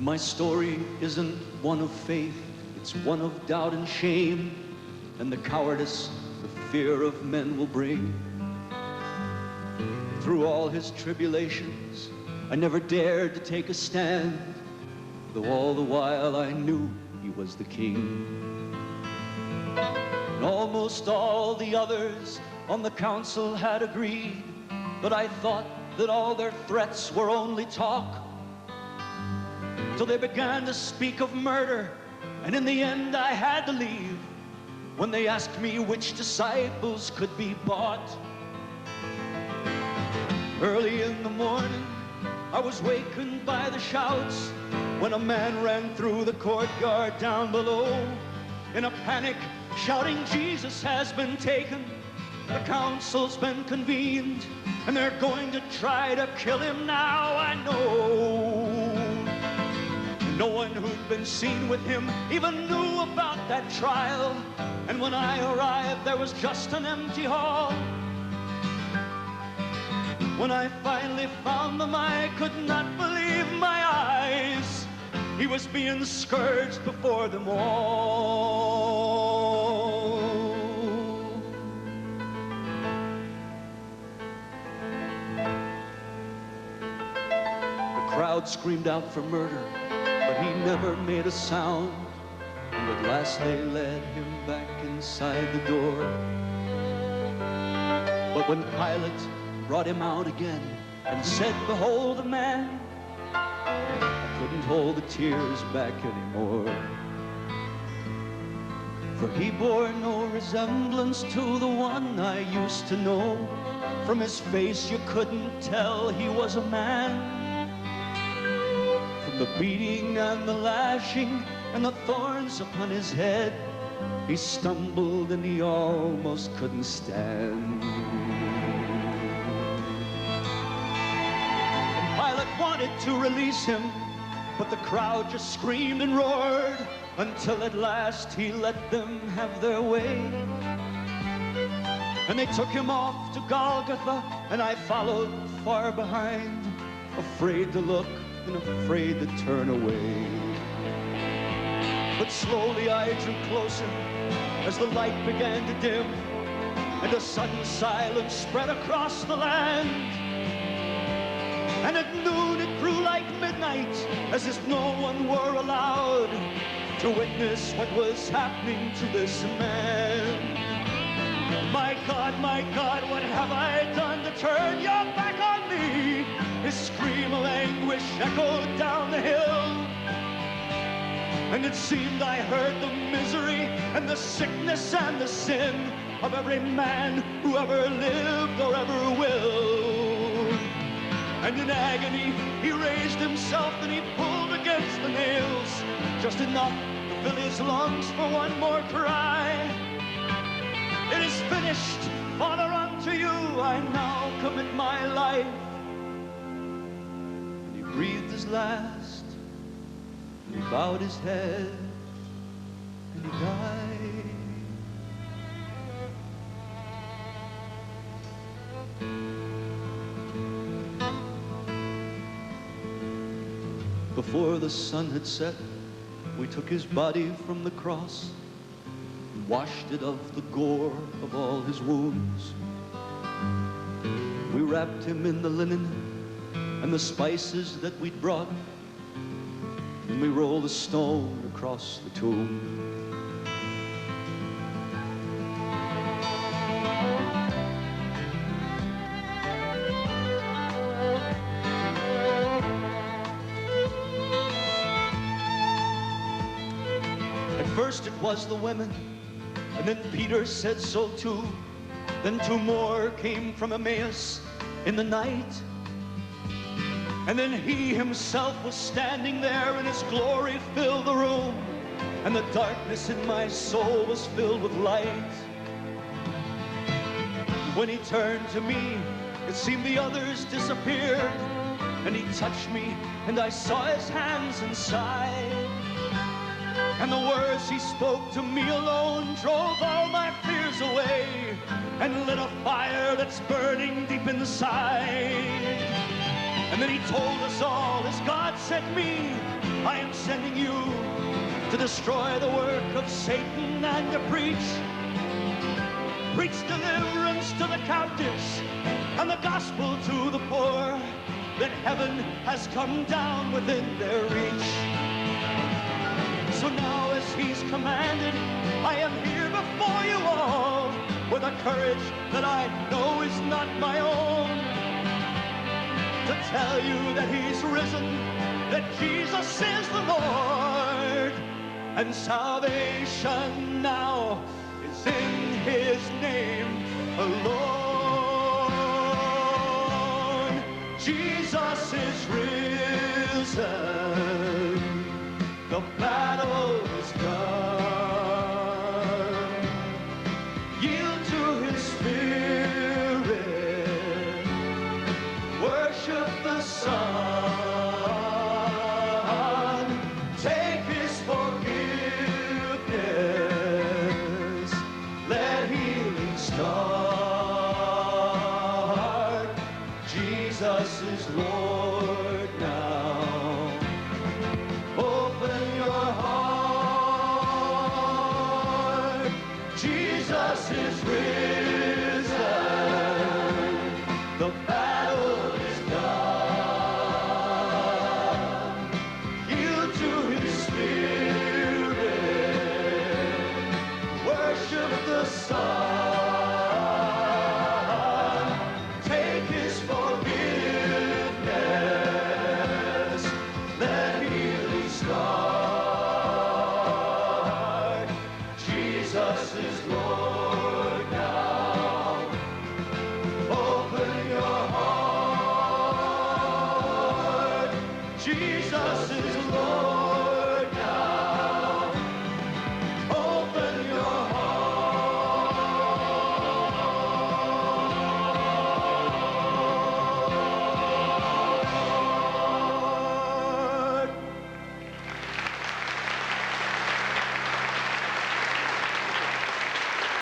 My story isn't one of faith, it's one of doubt and shame, and the cowardice the fear of men will bring. Through all his tribulations, I never dared to take a stand, though all the while I knew he was the king. And almost all the others on the council had agreed, but I thought that all their threats were only talk, till they began to speak of murder, and in the end I had to leave when they asked me which disciples could be bought. Early in the morning, I was wakened by the shouts when a man ran through the courtyard down below, in a panic, shouting, "Jesus has been taken, the council's been convened, and they're going to try to kill him now, I know." No one who'd been seen with him even knew about that trial, and when I arrived, there was just an empty hall. When I finally found him, I could not believe my eyes. He was being scourged before them all. The crowd screamed out for murder, but he never made a sound, and at last they led him back inside the door. But when Pilate brought him out again and said, "Behold the man," I couldn't hold the tears back anymore. For he bore no resemblance to the one I used to know. From his face you couldn't tell he was a man. From the beating and the lashing and the thorns upon his head, he stumbled and he almost couldn't stand. Pilate wanted to release him, but the crowd just screamed and roared until at last he let them have their way. And they took him off to Golgotha, and I followed far behind, afraid to look and afraid to turn away. But slowly I drew closer as the light began to dim, and a sudden silence spread across the land. And at noon it grew like midnight, as if no one were allowed to witness what was happening to this man. My God, what have I done to turn your back on me? His scream of anguish echoed down the hill, and it seemed I heard the misery and the sickness and the sin of every man who ever lived or ever will. And in agony, he raised himself and he pulled against the nails, just enough to fill his lungs for one more cry. "It is finished, Father, unto you I now commit my life." And he breathed his last, and he bowed his head, and he died. Before the sun had set, we took his body from the cross and washed it of the gore of all his wounds. We wrapped him in the linen and the spices that we'd brought, and we rolled a stone across the tomb. First it was the women, and then Peter said so too. Then two more came from Emmaus in the night. And then he himself was standing there, and his glory filled the room, and the darkness in my soul was filled with light. When he turned to me, it seemed the others disappeared, and he touched me, and I saw his hands inside. And the words he spoke to me alone drove all my fears away and lit a fire that's burning deep inside. And then he told us all, as God sent me, I am sending you to destroy the work of Satan and to preach deliverance to the captives and the gospel to the poor. That heaven has come down within their reach. So now as he's commanded, I am here before you all with a courage that I know is not my own, to tell you that he's risen, that Jesus is the Lord, and salvation now is in his name alone. Jesus is risen, the battle is done. Yield to his spirit, worship the Son, take his forgiveness, let healing start. Jesus is Lord now. Open your heart. Jesus is risen. The battle is done. Yield to his spirit. Worship the Son. Take his forgiveness. Let healing start. Jesus is Lord now. Open your heart. Jesus is Lord.